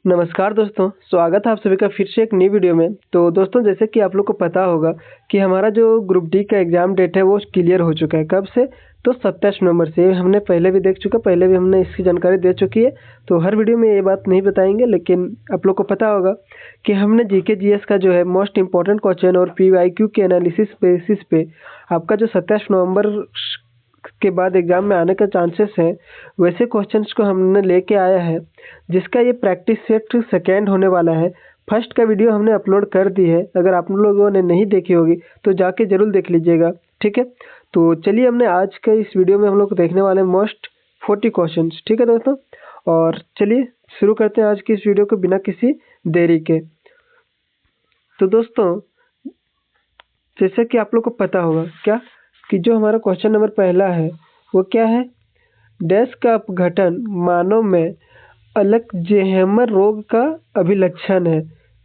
नमस्कार दोस्तों, स्वागत है आप सभी का फिर से एक नई वीडियो में। तो दोस्तों, जैसे कि आप लोग को पता होगा कि हमारा जो ग्रुप डी का एग्ज़ाम डेट है वो क्लियर हो चुका है। कब से? तो 27 नवंबर से। हमने पहले भी देख चुका, पहले भी हमने इसकी जानकारी दे चुकी है। तो हर वीडियो में ये बात नहीं बताएंगे, लेकिन आप लोग को पता होगा कि हमने जीके जीएस का जो है मोस्ट इम्पॉर्टेंट क्वेश्चन और पीवाईक्यू के एनालिसिस बेसिस पे आपका जो 27 नवंबर के बाद एग्ज़ाम में आने का चांसेस है, वैसे क्वेश्चंस को हमने लेके आया है, जिसका ये प्रैक्टिस सेट सेकेंड होने वाला है। फर्स्ट का वीडियो हमने अपलोड कर दी है, अगर आप लोगों ने नहीं देखी होगी तो जाके ज़रूर देख लीजिएगा, ठीक है। तो चलिए, हमने आज के इस वीडियो में हम लोग देखने वाले हैं मोस्ट 40 क्वेश्चंस, ठीक है दोस्तों। और चलिए शुरू करते हैं आज की इस वीडियो को बिना किसी देरी के। तो दोस्तों, जैसे कि आप लोग को पता होगा क्या कि जो हमारा क्वेश्चन नंबर पहला है वो क्या है, डैश का अपघटन मानव में अल्ज़ाइमर रोग का अभिलक्षण है।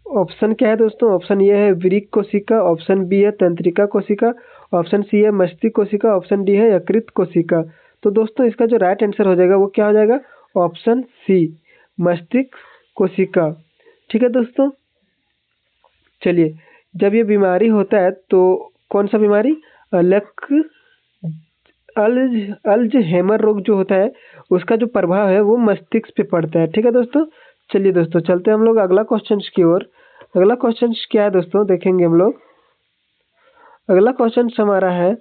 ऑप्शन क्या है दोस्तों? ऑप्शन ए है वृक्क कोशिका, ऑप्शन बी है तंत्रिका कोशिका, ऑप्शन सी है मस्तिष्क कोशिका, ऑप्शन डी है यकृत कोशिका। तो दोस्तों, इसका जो राइट आंसर हो जाएगा वो क्या हो जाएगा? ऑप्शन सी, मस्तिष्क कोशिका, ठीक है दोस्तों। चलिए, जब ये बीमारी होता है तो कौन सा बीमारी? अल्ज़ाइमर रोग जो होता है उसका जो प्रभाव है वो मस्तिष्क पे पड़ता है, ठीक है दोस्तों। चलिए दोस्तों, चलते हैं हम लोग अगला क्वेश्चन की ओर। अगला क्वेश्चन क्या है दोस्तों, देखेंगे हम लोग। अगला क्वेश्चन हमारा है,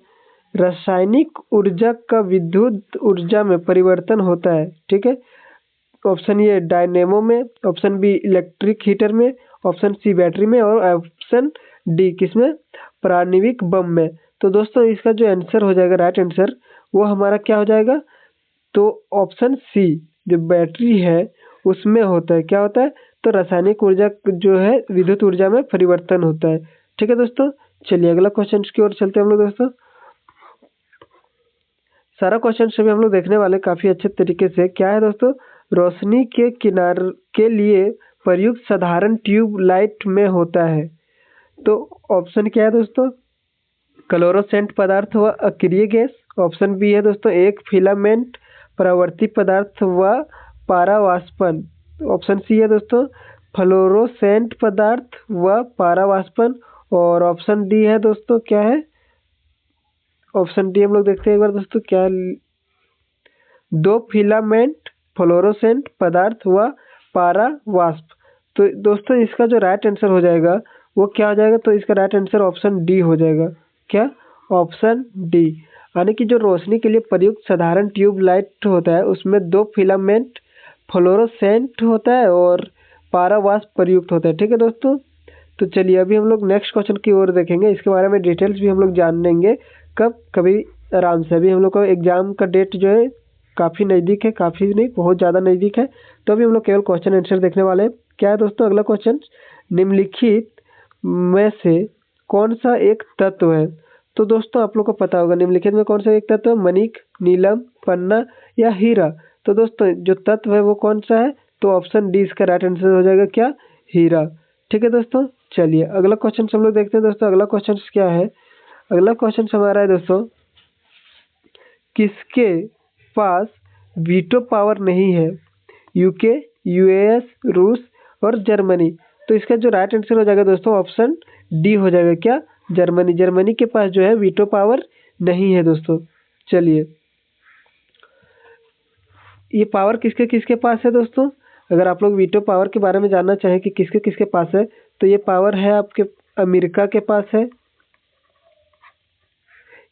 रासायनिक ऊर्जा का विद्युत ऊर्जा में परिवर्तन होता है, ठीक है। ऑप्शन ए डायनेमो में, ऑप्शन बी इलेक्ट्रिक हीटर में, ऑप्शन सी बैटरी में और ऑप्शन डी किसमें? प्राणविक बम में। तो दोस्तों, इसका जो आंसर हो जाएगा, राइट आंसर, वो हमारा क्या हो जाएगा? तो ऑप्शन सी, जो बैटरी है उसमें होता है। क्या होता है? तो रासायनिक ऊर्जा जो है विद्युत ऊर्जा में परिवर्तन होता है, ठीक है दोस्तों। चलिए अगला क्वेश्चन की ओर चलते हैं हम लोग दोस्तों। सारा क्वेश्चन सभी हम लोग देखने वाले काफी अच्छे तरीके से। क्या है दोस्तों? रोशनी के किनार के लिए प्रयुक्त साधारण ट्यूब लाइट में होता है। तो ऑप्शन क्या है दोस्तों? क्लोरोसेंट पदार्थ व अक्रिय गैस, ऑप्शन बी है दोस्तों एक फिलामेंट परावर्ती पदार्थ व पारावाष्पन, ऑप्शन सी है दोस्तों फ्लोरोसेंट पदार्थ व पारावाष्पन, और ऑप्शन डी है दोस्तों क्या है? ऑप्शन डी हम लोग देखते हैं एक बार दोस्तों, क्या दो फिलामेंट फ्लोरोसेंट पदार्थ व पारावाष्प। तो दोस्तों, इसका जो राइट आंसर हो जाएगा वो क्या हो जाएगा? तो इसका राइट आंसर ऑप्शन डी हो जाएगा। क्या? ऑप्शन डी, यानी कि जो रोशनी के लिए प्रयुक्त साधारण ट्यूब लाइट होता है उसमें दो फिलामेंट फ्लोरोसेंट होता है और पारावाष्प प्रयुक्त होता है, ठीक है दोस्तों। तो चलिए अभी हम लोग नेक्स्ट क्वेश्चन की ओर देखेंगे, इसके बारे में डिटेल्स भी हम लोग जान लेंगे कब, कभी आराम से। अभी हम लोग को एग्जाम का डेट जो है काफ़ी नज़दीक है, काफ़ी नहीं बहुत ज़्यादा नज़दीक है। तो अभी हम लोग केवल क्वेश्चन आंसर देखने वाले हैं। क्या है दोस्तों अगला क्वेश्चन? निम्नलिखित में से कौन सा एक तत्व है? तो दोस्तों, आप लोग को पता होगा निम्नलिखित में कौन सा एक तत्व है? मणिक, नीलम, पन्ना या हीरा। तो दोस्तों, जो तत्व है वो कौन सा है? तो ऑप्शन डी इसका राइट आंसर हो जाएगा। क्या? हीरा, ठीक है दोस्तों। चलिए अगला क्वेश्चन हम लोग देखते हैं दोस्तों। अगला क्वेश्चन क्या है? अगला क्वेश्चन हमारा है दोस्तों, किसके पास वीटो पावर नहीं है? यूके, यूएस, रूस और जर्मनी। तो इसका जो राइट आंसर हो जाएगा दोस्तों ऑप्शन डी हो जाएगा। क्या? जर्मनी। जर्मनी के पास जो है वीटो पावर नहीं है दोस्तों। चलिए, ये पावर किसके किसके पास है दोस्तों? अगर आप लोग वीटो पावर के बारे में जानना चाहें कि किसके किसके पास है, तो ये पावर है आपके अमेरिका के पास है,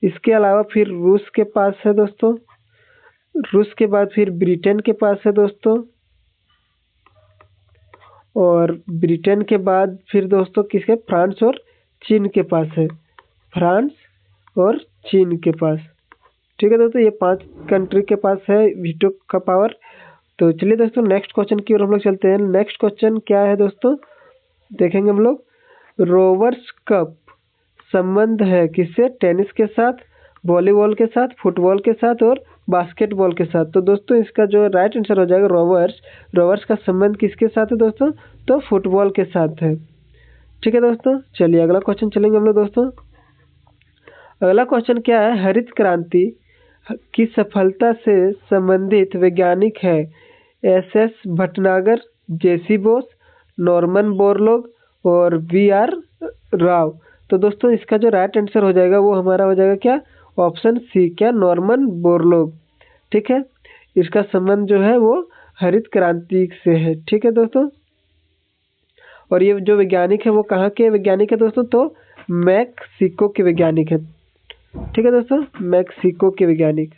इसके अलावा फिर रूस के पास है दोस्तों, रूस के बाद फिर ब्रिटेन के पास है दोस्तों, और ब्रिटेन के बाद फिर दोस्तों किसके? फ्रांस और चीन के पास है, फ्रांस और चीन के पास, ठीक है दोस्तों। ये 5 कंट्री के पास है वीटो का पावर। तो चलिए दोस्तों नेक्स्ट क्वेश्चन की ओर हम लोग चलते हैं। नेक्स्ट क्वेश्चन क्या है दोस्तों, देखेंगे हम लोग। रोवर्स कप संबंध है किससे? टेनिस के साथ, वॉलीबॉल के साथ, फुटबॉल के साथ और बास्केटबॉल के साथ। तो दोस्तों, इसका जो राइट आंसर हो जाएगा रोवर्स, रोवर्स का संबंध किसके साथ है दोस्तों? तो फुटबॉल के साथ है, ठीक है दोस्तों। चलिए अगला क्वेश्चन चलेंगे हम लोग दोस्तों। अगला क्वेश्चन क्या है? हरित क्रांति की सफलता से संबंधित वैज्ञानिक है एस भटनागर, जेसी बोस, नॉर्मन बोरलॉग और वी.आर. राव। तो दोस्तों इसका जो राइट आंसर हो जाएगा वो हमारा हो जाएगा क्या, ऑप्शन सी, क्या, नॉर्मन बोरलॉग। ठीक है, इसका संबंध जो है वो हरित क्रांति से है। ठीक है दोस्तों, और ये जो वैज्ञानिक है वो कहाँ के वैज्ञानिक है दोस्तों, तो मैक्सिको के वैज्ञानिक है। ठीक है दोस्तों, मैक्सिको के वैज्ञानिक।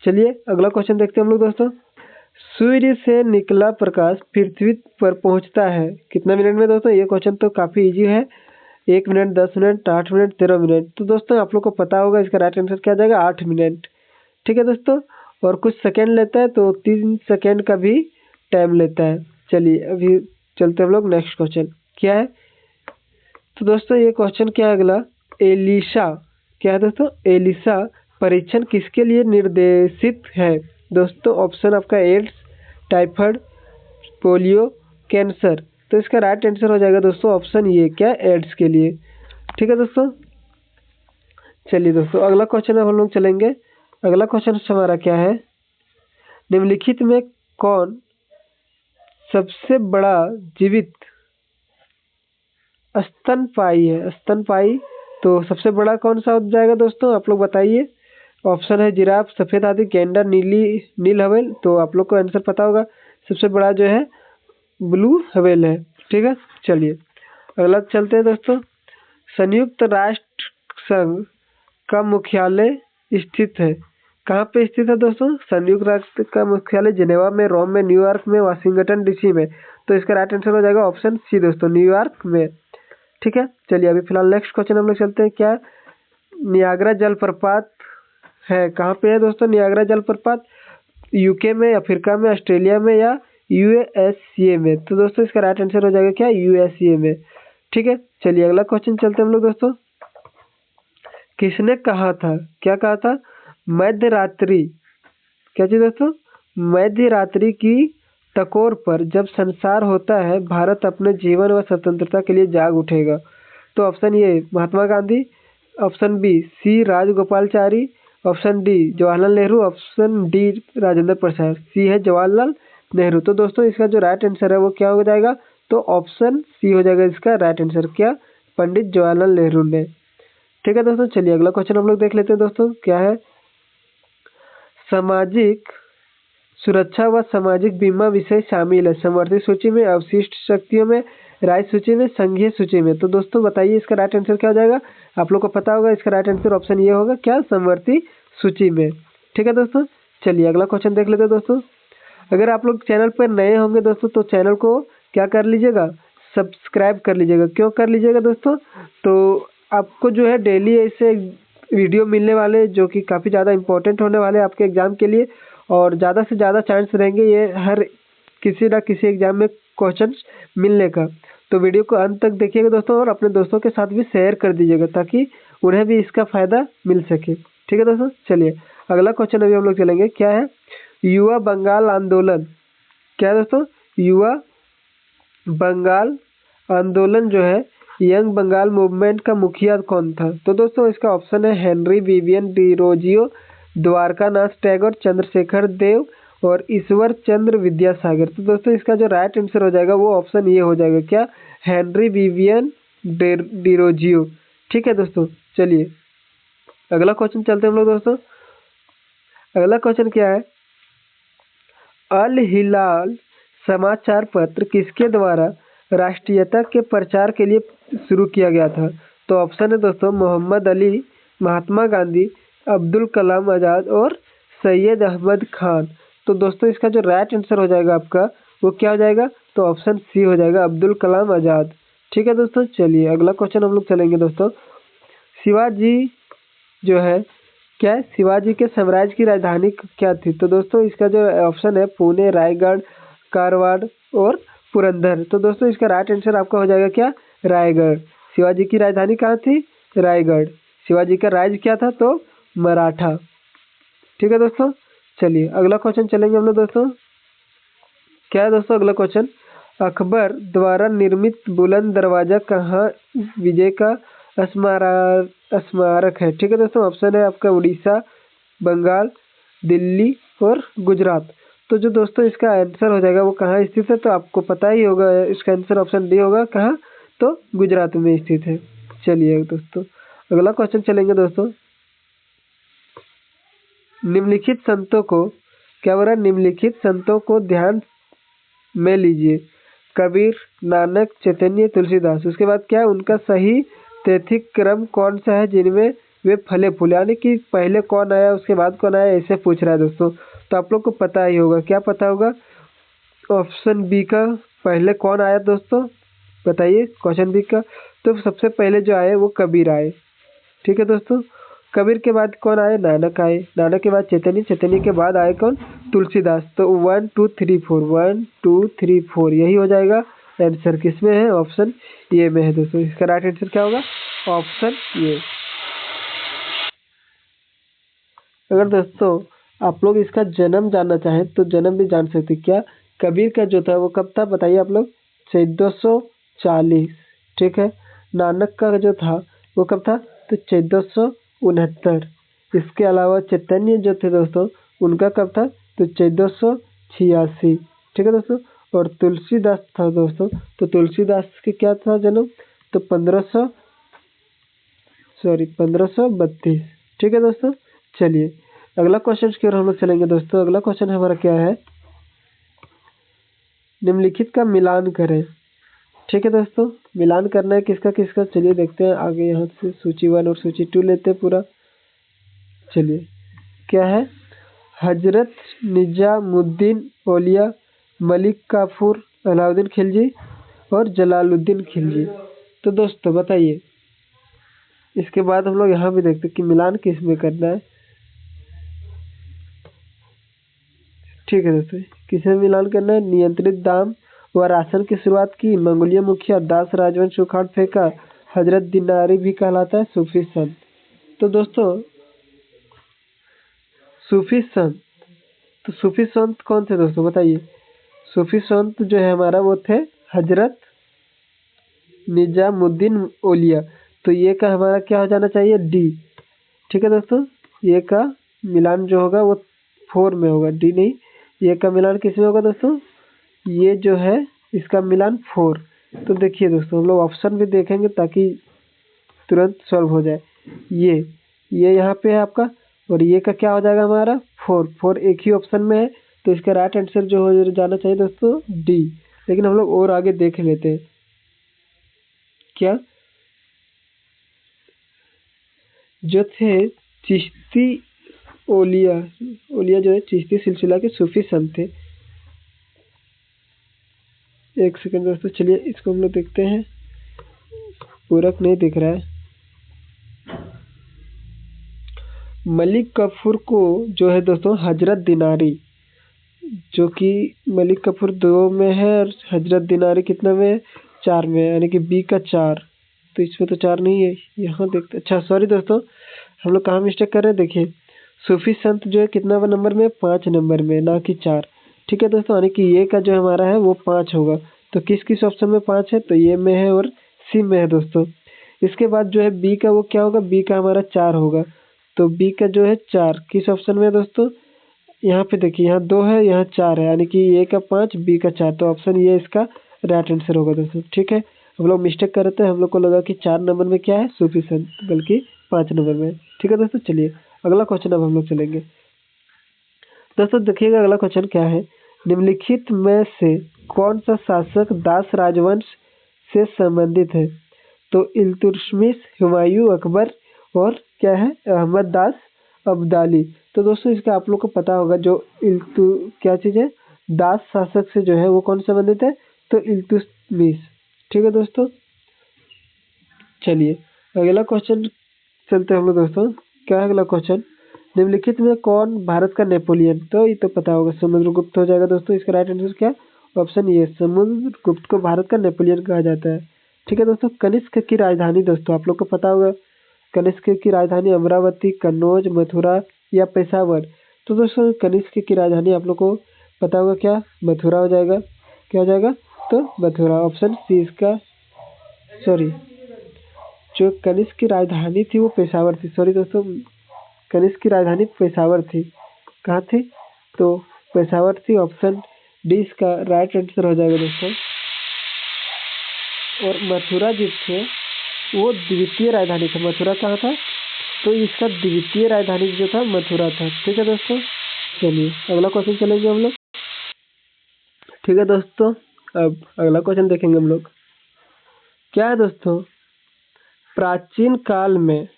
चलिए अगला क्वेश्चन देखते हैं हम लोग दोस्तों। सूर्य से निकला प्रकाश पृथ्वी पर पहुंचता है कितना मिनट में दोस्तों, ये क्वेश्चन तो काफी इजी है। 1 मिनट, 10 मिनट, 8 मिनट, 13 मिनट। तो दोस्तों आप लोग को पता होगा इसका राइट आंसर क्या आ जाएगा, 8 मिनट। ठीक है दोस्तों, और कुछ सेकेंड लेता है तो 3 सेकेंड का भी टाइम लेता है। चलिए अभी चलते हम लोग नेक्स्ट क्वेश्चन क्या है। तो दोस्तों ये क्वेश्चन क्या है अगला, एलिसा, क्या है दोस्तों, एलिसा परीक्षण किसके लिए निर्देशित है दोस्तों। ऑप्शन आपका एड्स, टाइफाइड, पोलियो, कैंसर। तो इसका राइट आंसर हो जाएगा दोस्तों ऑप्शन ये, क्या, एड्स के लिए। ठीक है दोस्तों, चलिए दोस्तों अगला क्वेश्चन हम लोग चलेंगे। अगला क्वेश्चन हमारा क्या है, निम्नलिखित में कौन सबसे बड़ा जीवित स्तनपायी है। स्तनपायी तो सबसे बड़ा कौन सा हो जाएगा दोस्तों, आप लोग बताइए। ऑप्शन है जिराफ, सफेद हाथी, गैंडा, नील हवेल। तो आप लोग को आंसर पता होगा, सबसे बड़ा जो है ब्लू हवेल है। ठीक है, चलिए अगला चलते हैं दोस्तों। संयुक्त राष्ट्र संघ का मुख्यालय स्थित है, कहाँ पे स्थित है दोस्तों, संयुक्त राष्ट्र का मुख्यालय जिनेवा में, रोम में, न्यूयॉर्क में, वाशिंगटन डीसी में। तो इसका राइट आंसर हो जाएगा ऑप्शन सी दोस्तों, न्यूयॉर्क में। ठीक है, चलिए अभी फिलहाल नेक्स्ट क्वेश्चन हम लोग चलते हैं। क्या, नियाग्रा जलप्रपात है कहाँ पे है दोस्तों, नियाग्रा जलप्रपात यूके में, अफ्रीका में, ऑस्ट्रेलिया में या यूएसए में। तो दोस्तों इसका राइट आंसर हो जाएगा क्या, यूएसए में। ठीक है, चलिए अगला क्वेश्चन चलते हैं हम लोग दोस्तों। किसने कहा था, क्या कहा था, मध्य रात्रि, क्या चीज दोस्तों, मध्य रात्रि की टकोर पर जब संसार होता है भारत अपने जीवन व स्वतंत्रता के लिए जाग उठेगा। तो option A Mahatma Gandhi, option B C Rajagopalachari, option D Jawaharlal Nehru, option D Rajendra Prasad. C है जवाहरलाल नेहरू। तो दोस्तों इसका जो राइट आंसर है वो क्या हो जाएगा, तो ऑप्शन सी हो जाएगा इसका राइट आंसर, क्या, पंडित जवाहरलाल नेहरू ने। ठीक है दोस्तों, चलिए अगला क्वेश्चन हम लोग देख लेते हैं दोस्तों। क्या है, सामाजिक सुरक्षा व सामाजिक बीमा विषय शामिल है समवर्ती सूची में, अवशिष्ट शक्तियों में, राज्य सूची में, संघीय सूची में। तो दोस्तों बताइए इसका राइट आंसर क्या हो जाएगा, आप लोग को पता होगा इसका राइट आंसर ऑप्शन ये होगा, क्या, समवर्ती सूची में। ठीक है दोस्तों, चलिए अगला क्वेश्चन देख लेते हैं दोस्तों। अगर आप लोग चैनल पर नए होंगे दोस्तों तो चैनल को क्या कर लीजिएगा, सब्सक्राइब कर लीजिएगा। क्यों कर लीजिएगा दोस्तों, तो आपको जो है डेली ऐसे वीडियो मिलने वाले जो कि काफ़ी ज़्यादा इंपॉर्टेंट होने वाले आपके एग्जाम के लिए, और ज़्यादा से ज़्यादा चांस रहेंगे ये हर किसी ना किसी एग्जाम में क्वेश्चन मिलने का। तो वीडियो को अंत तक देखिएगा दोस्तों, और अपने दोस्तों के साथ भी शेयर कर दीजिएगा ताकि उन्हें भी इसका फ़ायदा मिल सके। ठीक है दोस्तों, चलिए अगला क्वेश्चन अभी हम लोग चलेंगे। क्या है, युवा बंगाल आंदोलन, क्या है दोस्तों, युवा बंगाल आंदोलन जो है, यंग बंगाल मूवमेंट का मुखिया कौन था। तो दोस्तों इसका ऑप्शन है हेनरी विवियन डिरोजियो, द्वारकानाथ टैगोर, चंद्रशेखर देव और ईश्वर चंद्र विद्यासागर। तो दोस्तों इसका जो राइट आंसर हो जाएगा वो ऑप्शन ये हो जाएगा, क्या, हेनरी विवियन डिरोजियो। ठीक है दोस्तों, चलिए अगला क्वेश्चन चलते हैं हम लोग दोस्तों। अगला क्वेश्चन क्या है, अल हिलाल समाचार पत्र किसके द्वारा राष्ट्रीयता के प्रचार के लिए शुरू किया गया था। तो ऑप्शन है दोस्तों मोहम्मद अली, महात्मा गांधी, अब्दुल कलाम आज़ाद और सैयद अहमद खान। तो दोस्तों इसका जो राइट आंसर हो जाएगा आपका वो क्या हो जाएगा, तो ऑप्शन सी हो जाएगा, अब्दुल कलाम आज़ाद। ठीक है दोस्तों, चलिए अगला क्वेश्चन हम लोग चलेंगे दोस्तों। शिवाजी जो है, क्या है, शिवाजी के साम्राज्य की राजधानी क्या थी। तो दोस्तों इसका जो ऑप्शन है पुणे, रायगढ़, कारवाड़ और पुरंदर। तो दोस्तों इसका राइट आंसर आपका हो जाएगा, क्या, रायगढ़। शिवाजी की राजधानी कहाँ थी, रायगढ़। शिवाजी का राज्य क्या था, तो मराठा। ठीक है दोस्तों, चलिए अगला क्वेश्चन चलेंगे हम लोग दोस्तों। क्या है दोस्तों अगला क्वेश्चन, अकबर द्वारा निर्मित बुलंद दरवाजा कहाँ विजय का स्मारक है। ठीक है दोस्तों, ऑप्शन है आपका उड़ीसा, बंगाल, दिल्ली और गुजरात। तो जो दोस्तों इसका आंसर हो जाएगा वो कहाँ स्थित है, तो आपको पता ही होगा, इसका आंसर ऑप्शन डी होगा। कहाँ? तो गुजरात में स्थित है। चलिए दोस्तों अगला क्वेश्चन चलेंगे दोस्तों। निम्नलिखित संतों को, क्या बोल रहा है, निम्नलिखित संतों को ध्यान में लीजिए। कबीर, नानक, चैतन्य, तुलसीदास। उसके बाद क्या है, उनका सही तिथि क्रम कौन सा है जिनमें वे फले फूले, यानी कि पहले कौन आया उसके बाद कौन आया, ऐसे पूछ रहा है दोस्तों। तो आप लोग को पता ही होगा, क्या पता होगा, ऑप्शन बी का पहले कौन आया दोस्तों, बताइए क्वेश्चन बी का। तो सबसे पहले जो आए वो कबीर आए, ठीक है दोस्तों। कबीर के बाद कौन आए, नानक आए। नानक के बाद चैतन्य, चैतन्य के बाद आए कौन, तुलसीदास। तो 1 2 3 4, 1 2 3 4 यही हो जाएगा आंसर। किसमें है, ऑप्शन ए में है दोस्तों। इसका राइट आंसर क्या होगा, ऑप्शन ए। अगर दोस्तों आप लोग इसका जन्म जानना चाहें तो जन्म भी जान सकते। क्या कबीर का जो था वो कब था, बताइए आप लोग, 1440, ठीक है। नानक का जो था वो कब था, तो 1469। इसके अलावा चैतन्य जो थे दोस्तों उनका कब था, तो 1486, ठीक है दोस्तों। और तुलसीदास था दोस्तों, तो तुलसीदास के क्या था जन्म, तो 1532, ठीक है दोस्तों। चलिए अगला क्वेश्चन की ओर हम लोग चलेंगे दोस्तों। अगला क्वेश्चन हमारा क्या है, निम्नलिखित का मिलान करें, ठीक है दोस्तों। मिलान करना है किसका किसका, चलिए देखते हैं आगे। यहाँ से सूची 1 और सूची 2 लेते हैं पूरा। चलिए क्या है, हजरत निजामुद्दीन औलिया, मलिक काफूर, अलाउद्दीन खिलजी और जलालुद्दीन खिलजी। तो दोस्तों बताइए, इसके बाद हम लोग यहाँ भी देखते हैं कि मिलान किस में करना है, ठीक है दोस्तों। किसमें मिलान करना है, नियंत्रित दाम व राशन की शुरुआत की, मंगोलिया मुखिया, दास राजवंश उखाड़ फेंका, हजरत दिनारी भी कहलाता है सूफी संत। तो दोस्तों सूफी संत, तो सूफी संत कौन थे दोस्तों, बताइए। सूफी संत जो है हमारा वो थे हजरत निजामुद्दीन औलिया। तो ये का हमारा क्या हो जाना चाहिए, डी, ठीक है दोस्तों। ये का मिलान जो होगा वो 4 में होगा, डी नहीं। ये का मिलान किस में होगा दोस्तों, ये जो है इसका मिलान 4। तो देखिए दोस्तों हम लोग ऑप्शन भी देखेंगे ताकि तुरंत सॉल्व हो जाए। ये यहाँ पे है आपका, और ये का क्या हो जाएगा हमारा 4 एक ही ऑप्शन में है। तो इसका राइट आंसर जो हो जाना चाहिए दोस्तों डी। लेकिन हम लोग और आगे देख लेते हैं, क्या जो थे चिश्ती ओलिया, ओलिया जो है चिश्ती सिलसिला के सूफी संत थे। एक सेकंड दोस्तों, चलिए इसको हम लोग देखते हैं, पूरक नहीं दिख रहा है। मलिक कफूर को जो है दोस्तों हजरत दिनारी, जो कि मलिक कफूर 2 में है और हजरत दिनारी कितना में है, 4 में है, यानी कि बी का 4। तो इसमें तो 4 नहीं है, यहाँ देखते। अच्छा सॉरी दोस्तों, हम लोग कहाँ मिस्टेक कर रहे हैं, देखिए सूफी संत जो है कितना नंबर में, 5 नंबर में, ना कि 4, ठीक है दोस्तों। यानी कि ये का जो हमारा है वो 5 होगा। तो किस किस ऑप्शन में 5 है, तो ये में है और सी में है दोस्तों। इसके बाद जो है बी का वो क्या होगा, बी का हमारा 4 होगा। तो बी का जो है 4 किस ऑप्शन में है दोस्तों, यहाँ पे देखिए, यहाँ 2 है, यहाँ 4 है, यानी कि ए का 5 बी का 4। तो ऑप्शन ये इसका राइट आंसर होगा दोस्तों, ठीक है। हम लोग मिस्टेक कर रहे थे, हम लोग को लगा कि 4 नंबर में क्या है, सूफी संत, बल्कि 5 नंबर में, ठीक है दोस्तों। चलिए अगला क्वेश्चन अब हम लोग चलेंगे दोस्तों। देखिएगा अगला क्वेश्चन क्या है, निम्नलिखित में से कौन सा शासक दास राजवंश से संबंधित है। तो इल्तुतमिश, हुमायूं, अकबर और क्या है, अहमद दास अब्दाली। तो दोस्तों इसका आप लोग को पता होगा, जो क्या चीज़ है, दास शासक से जो है वो कौन संबंधित है, तो इल्तुतमिश, ठीक है दोस्तों। चलिए अगला क्वेश्चन चलते हैं हम लोग दोस्तों। क्या है अगला क्वेश्चन, निम्नलिखित में कौन भारत का नेपोलियन, तो ये तो पता होगा, समुद्रगुप्त हो जाएगा दोस्तों। इसका राइट आंसर क्या, ऑप्शन ये, समुद्रगुप्त को भारत का नेपोलियन कहा जाता है, ठीक है दोस्तों। कनिष्क की राजधानी दोस्तों आप लोग को पता होगा, कनिष्क की राजधानी अमरावती, कन्नौज, मथुरा या पेशावर। तो दोस्तों कनिष्क की राजधानी आप लोग को पता होगा, क्या मथुरा हो जाएगा, क्या हो जाएगा, तो मथुरा, ऑप्शन सी इसका। सॉरी, जो कनिष्क की राजधानी थी वो पेशावर थी, सॉरी दोस्तों, कनिष्क की राजधानी पेशावर थी। कहाँ थी, तो पेशावर थी। ऑप्शन डी इसका राइट आंसर हो जाएगा दोस्तों। और मथुरा जो थे वो द्वितीय राजधानी था। मथुरा कहाँ था? तो इसका द्वितीय राजधानी जो था मथुरा था। ठीक है दोस्तों, चलिए अगला क्वेश्चन चलेंगे हम लोग। ठीक है दोस्तों, अब अगला क्वेश्चन देखेंगे हम लोग। क्या है दोस्तों, प्राचीन काल में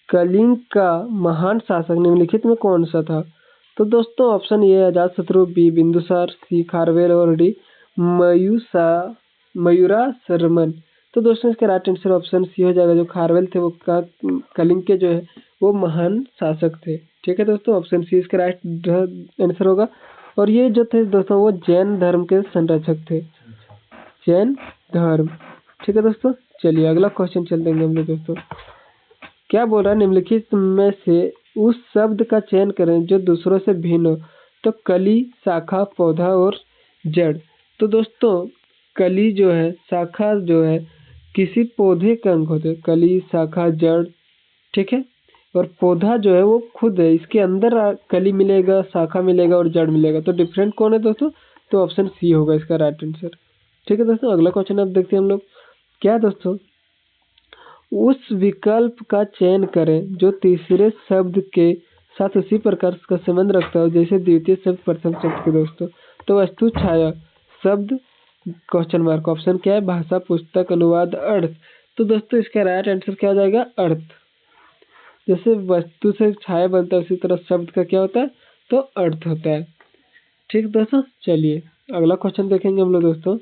कलिंग का महान शासक निम्नलिखित में कौन सा था? तो दोस्तों option A Ajatashatru, B Bindusara, C Kharavela और डी मयूराशरमन। तो दोस्तों इसका राइट आंसर ऑप्शन सी हो जाएगा। जो खारवेल थे वो कलिंग के जो है वो महान शासक थे। ठीक है दोस्तों, ऑप्शन सी इसका राइट आंसर होगा। और ये जो थे दोस्तों वो जैन धर्म के संरक्षक थे, जैन धर्म। ठीक है दोस्तों, चलिए अगला क्वेश्चन चल देंगे हम लोग दोस्तों। क्या बोल रहा है, निम्नलिखित में से उस शब्द का चयन करें जो दूसरों से भिन्न हो। तो कली, शाखा, पौधा और जड़। तो दोस्तों कली जो है, शाखा जो है किसी पौधे का अंग होते हैं। कली, शाखा, जड़। ठीक है, और पौधा जो है वो खुद है, इसके अंदर कली मिलेगा, शाखा मिलेगा और जड़ मिलेगा। तो डिफरेंट कौन है दोस्तों? तो ऑप्शन सी होगा इसका राइट आंसर। ठीक है दोस्तों, अगला क्वेश्चन अब देखते हैं हम लोग। क्या है दोस्तों, उस विकल्प का चयन करें जो तीसरे शब्द के साथ उसी प्रकार का संबंध रखता हो जैसे द्वितीय शब्द प्रथम शब्द के दोस्तों। तो वस्तु, छाया, शब्द, क्वेश्चन मार्क। ऑप्शन क्या है? भाषा, पुस्तक, अनुवाद, अर्थ। तो दोस्तों इसका राइट आंसर क्या हो जाएगा? अर्थ। जैसे वस्तु से छाया बनता है उसी तरह शब्द का क्या होता है? तो अर्थ होता है। ठीक दोस्तों, चलिए अगला क्वेश्चन देखेंगे हम लोग दोस्तों।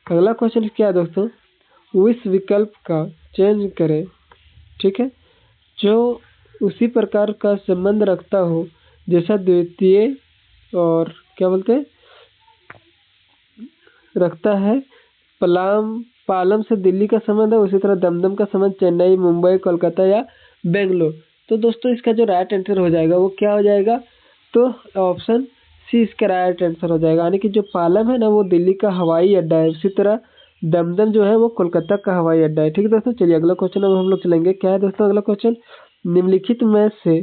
अगला क्वेश्चन क्या है दोस्तों, इस विकल्प का चयन करें, ठीक है, जो उसी प्रकार का संबंध रखता हो जैसा द्वितीय और क्या बोलते हैं रखता है पालम से दिल्ली का संबंध है, उसी तरह दमदम का संबंध चेन्नई, मुंबई, कोलकाता या बेंगलोर। तो दोस्तों इसका जो राइट आंसर हो जाएगा वो क्या हो जाएगा? तो ऑप्शन सी इसका राइट आंसर हो जाएगा। यानी कि जो पालम है ना वो दिल्ली का हवाई अड्डा है, उसी तरह दमदम जो है वो कोलकाता का हवाई अड्डा है। ठीक है दोस्तों, चलिए अगला क्वेश्चन अब हम लोग चलेंगे। क्या है दोस्तों अगला क्वेश्चन, निम्नलिखित में से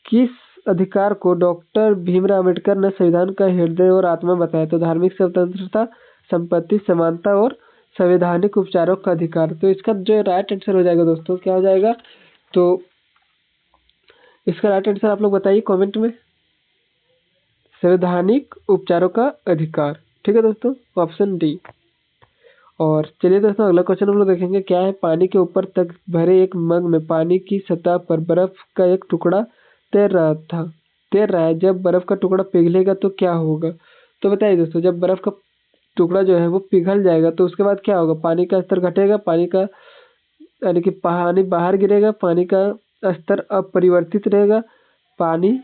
किस अधिकार को डॉक्टर भीमराव अम्बेडकर ने संविधान का हृदय और आत्मा बताया? तो धार्मिक स्वतंत्रता, संपत्ति समानता और संवैधानिक उपचारों का अधिकार। तो इसका जो राइट आंसर हो जाएगा दोस्तों क्या हो जाएगा? तो इसका राइट आंसर आप लोग बताइए कमेंट में। संवैधानिक उपचारों का अधिकार। ठीक है दोस्तों, ऑप्शन डी। और चलिए दोस्तों अगला क्वेश्चन हम लोग देखेंगे। क्या है, पानी के ऊपर तक भरे एक मग में पानी की सतह पर बर्फ का एक टुकड़ा तैर रहा है। जब बर्फ का टुकड़ा पिघलेगा तो क्या होगा? तो बताइए दोस्तों, जब बर्फ का टुकड़ा जो है वो पिघल जाएगा तो उसके बाद क्या होगा? पानी का स्तर घटेगा, पानी का यानी कि पानी बाहर गिरेगा, पानी का स्तर अपरिवर्तित रहेगा, पानी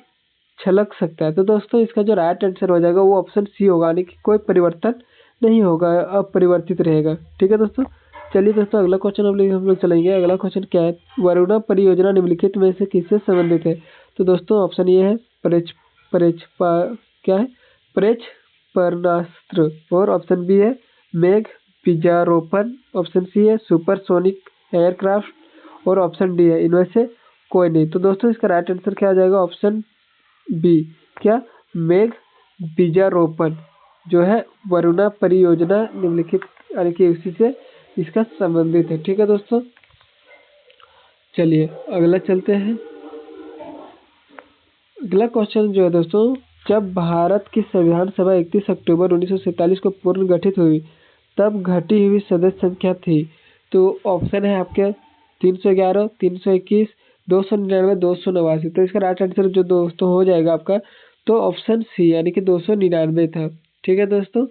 छलक सकता है। तो दोस्तों इसका जो राइट आंसर हो जाएगा वो ऑप्शन सी होगा, यानी कि कोई परिवर्तन नहीं होगा, अपरिवर्तित रहेगा। ठीक है दोस्तों, चलिए दोस्तों अगला क्वेश्चन हम लोग चलेंगे। अगला क्वेश्चन क्या है, वरुणा परियोजना निम्नलिखित में से किससे संबंधित है? तो दोस्तों ऑप्शन ये है परेच परेच क्या है प्रेक्षेपणास्त्र। और ऑप्शन बी है मेघ बीजारोपण। ऑप्शन सी है सुपरसोनिक एयरक्राफ्ट। और ऑप्शन डी है इनमें से कोई नहीं। तो दोस्तों इसका राइट आंसर क्या आ जाएगा? ऑप्शन बी, क्या मेघ बीजारोपण जो है वरुणा परियोजना निम्नलिखित यानी कि उसी से इसका संबंधित है। ठीक है दोस्तों, चलिए अगला चलते हैं। अगला क्वेश्चन जो है दोस्तों, जब भारत की संविधान सभा 31 अक्टूबर 1947 को पूर्ण गठित हुई तब घटी हुई सदस्य संख्या थी। तो ऑप्शन है आपके 311, 321, 299, 289। तो इसका राइट आंसर जो दोस्तों हो जाएगा आपका तो ऑप्शन सी यानी कि 299 था। ठीक है दोस्तों,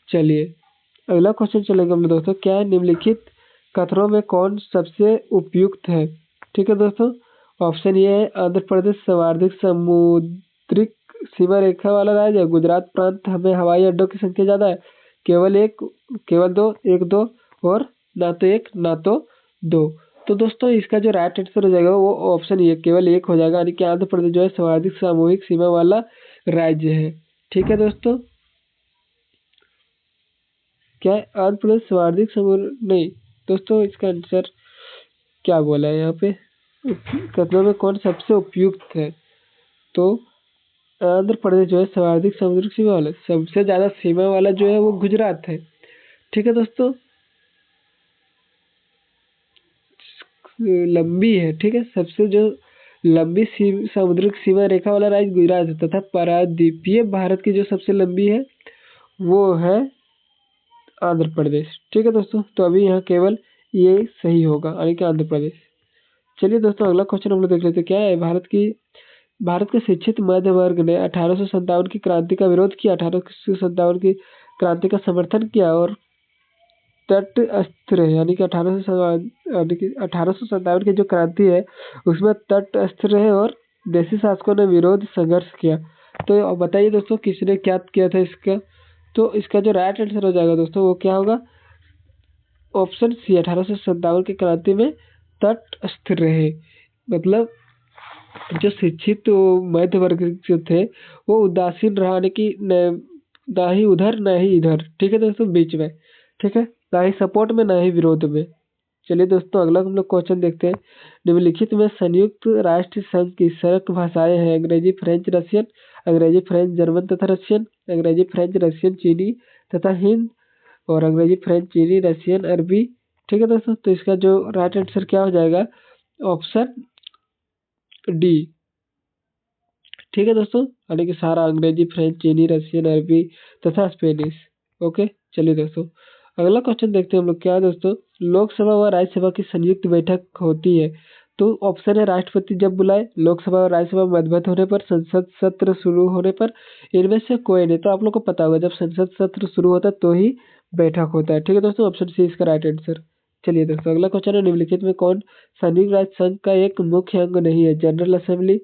चलिए अगला क्वेश्चन चलेगा हम लोग दोस्तों। क्या है, निम्नलिखित कथनों में कौन सबसे उपयुक्त है? ठीक है दोस्तों, ऑप्शन ये है आंध्र प्रदेश सर्वाधिक समुद्रिक सीमा रेखा वाला राज्य है, गुजरात प्रांत हमें हवाई अड्डों की संख्या ज्यादा है, केवल दो, एक दो और ना तो एक ना तो दो। तो दोस्तों इसका जो राइट आंसर हो जाएगा वो ऑप्शन ये केवल एक हो जाएगा, यानी कि आंध्र प्रदेश जो है सर्वाधिक सामूहिक सीमा वाला राज्य है। ठीक है दोस्तों, क्या है आंध्र प्रदेश सर्वाधिक नहीं दोस्तों, इसका आंसर क्या बोला है यहाँ पे? कथनों में कौन सबसे उपयुक्त है? तो आंध्र प्रदेश जो है सर्वाधिक समुद्री सीमा वाला, सबसे ज्यादा सीमा वाला जो है वो गुजरात है। ठीक है दोस्तों, लंबी है। ठीक है, सबसे जो लंबी समुद्रिक सीमा रेखा वाला राज्य गुजरात है, तथा प्रायद्वीपीय भारत की जो सबसे लंबी है वो है आंध्र प्रदेश। ठीक है दोस्तों, तो अभी यहाँ केवल ये सही होगा, यानी कि आंध्र प्रदेश। चलिए दोस्तों, अगला क्वेश्चन हम लोग देख लेते हैं। क्या है? भारत के शिक्षित मध्य वर्ग ने 1857 की क्रांति का विरोध किया, 1857 की क्रांति का समर्थन किया, और तटस्थ रहे, यानी कि 1857 की जो क्रांति है उसमें तटस्थ रहे और देशी शासकों ने विरोध संघर्ष किया। तो अब बताइए दोस्तों, किसने क्या किया था इसका? तो इसका जो राइट आंसर हो जाएगा दोस्तों वो क्या होगा? ऑप्शन सी, 1857 की क्रांति में तटस्थ रहे। मतलब जो शिक्षित मध्य वर्ग जो थे वो उदासीन रहा, यानी कि ना ही उधर ना ही इधर। ठीक है दोस्तों, बीच में। ठीक है, ना ही सपोर्ट में ना ही विरोध में। चलिए दोस्तों, अगला हम लोग क्वेश्चन देखते हैं। निम्नलिखित में संयुक्त राष्ट्र संघ की संयुक्त भाषाएं हैं? अंग्रेजी, फ्रेंच, रशियन। अंग्रेजी, फ्रेंच, जर्मन तथा रशियन। अंग्रेजी, फ्रेंच, रशियन, चीनी तथा हिंद। और अंग्रेजी, फ्रेंच, चीनी, रशियन, अरबी। ठीक है दोस्तों, तो इसका जो राइट आंसर क्या हो जाएगा? Option D. ठीक है दोस्तों, यानी कि सारा अंग्रेजी, फ्रेंच, चीनी, रशियन, अरबी तथा स्पेनिश। ओके, चलिए दोस्तों, अगला क्वेश्चन देखते हैं हम लोग। क्या है दोस्तों? लोकसभा व राज्यसभा की संयुक्त बैठक होती है। तो ऑप्शन है राष्ट्रपति जब बुलाए, लोकसभा और राज्यसभा मतभेद होने पर, संसद सत्र शुरू होने पर, इनमें से कोई नहीं। तो आप लोग को पता होगा, जब संसद सत्र शुरू होता है तो ही बैठक होता है। ठीक है दोस्तों, ऑप्शन सी इसका राइट आंसर। चलिए दोस्तों, अगला क्वेश्चन है। निम्नलिखित में कौन संयुक्त राष्ट्र संघ का एक मुख्य अंग नहीं है? General assembly,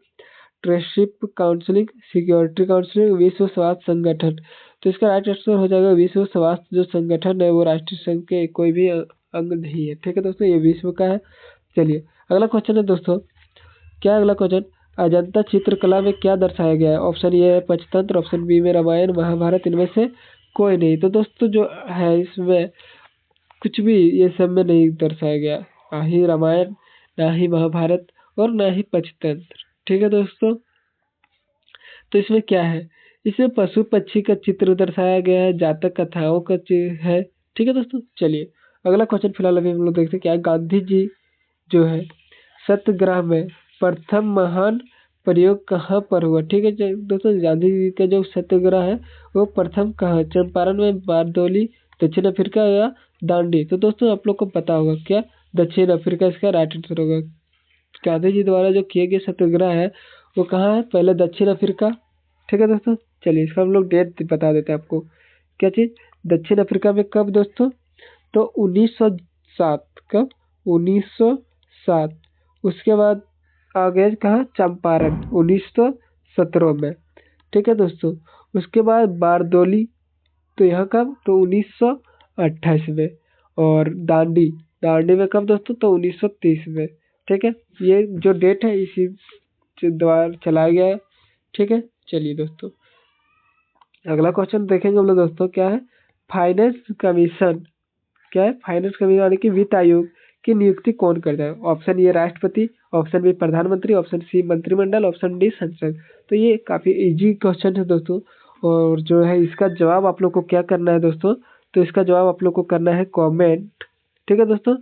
trusteeship counselling, security counselling, विश्व स्वास्थ्य संगठन। तो इसका राइट आंसर हो जाएगा विश्व स्वास्थ्य जो संगठन है वो राष्ट्रीय संघ के कोई भी अंग नहीं है। ठीक है दोस्तों, ये विश्व का है। चलिए, अगला क्वेश्चन है दोस्तों। क्या है अगला क्वेश्चन? अजंता चित्रकला में क्या दर्शाया गया है? ऑप्शन ए है पंचतंत्र, ऑप्शन बी में रामायण, महाभारत, इनमें से कोई नहीं। तो दोस्तों जो है इसमें कुछ भी ये सब में नहीं दर्शाया गया, ना ही रामायण, ना ही महाभारत और ना ही पंचतंत्र। ठीक है दोस्तों, तो इसमें क्या है? इसमें पशु पक्षी का चित्र दर्शाया गया है, जातक कथाओं का है। ठीक है दोस्तों, चलिए अगला क्वेश्चन फिलहाल अभी हम लोग देखते हैं। क्या है? गांधी जी जो है सत्याग्रह में प्रथम महान प्रयोग कहाँ पर हुआ? ठीक है दोस्तों, गांधी जी का जो सत्याग्रह है वो प्रथम कहाँ? चंपारण में, बारदौली, दक्षिण अफ्रीका या दांडी। तो दोस्तों आप लोग को पता होगा क्या दक्षिण अफ्रीका इसका राइट आंसर होगा। गांधी जी द्वारा जो किए गए सत्याग्रह है वो कहाँ है? पहले दक्षिण अफ्रीका। ठीक है दोस्तों, चलिए इसका हम लोग डेट बता देते हैं आपको। क्या चीज? दक्षिण अफ्रीका में कब दोस्तों? तो 1907। कब? 1907। उसके बाद आ गए कहाँ? चंपारण 1917 में। ठीक है दोस्तों, उसके बाद बारदौली, तो यहाँ कब? तो 1928 में। और दांडी, दांडी में कब दोस्तों? तो 1930 में। ठीक है, ये जो डेट है इसी द्वारा चलाया गया है। ठीक है, चलिए दोस्तों, अगला क्वेश्चन देखेंगे हम लोग दोस्तों। क्या है? Finance commission. क्या है? फाइनेंस कमीशन यानी कि वित्त आयोग की नियुक्ति कौन करता है? ऑप्शन ए राष्ट्रपति, ऑप्शन बी प्रधानमंत्री, ऑप्शन सी मंत्रिमंडल, ऑप्शन डी संसद। तो ये काफी इजी क्वेश्चन है दोस्तों, और जो है इसका जवाब आप लोग को क्या करना है दोस्तों? तो इसका जवाब आप लोग को करना है कमेंट। ठीक है दोस्तों,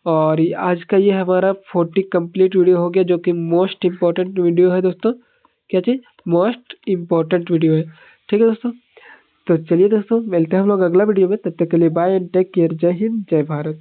और आज का ये हमारा 40 कंप्लीट वीडियो हो गया, जो कि मोस्ट इम्पोर्टेंट वीडियो है दोस्तों। क्या चीज? मोस्ट इम्पोर्टेंट वीडियो है। ठीक है दोस्तों, तो चलिए दोस्तों, मिलते हैं हम लोग अगला वीडियो में। तब तक के लिए बाय एंड टेक केयर। जय हिंद, जय भारत।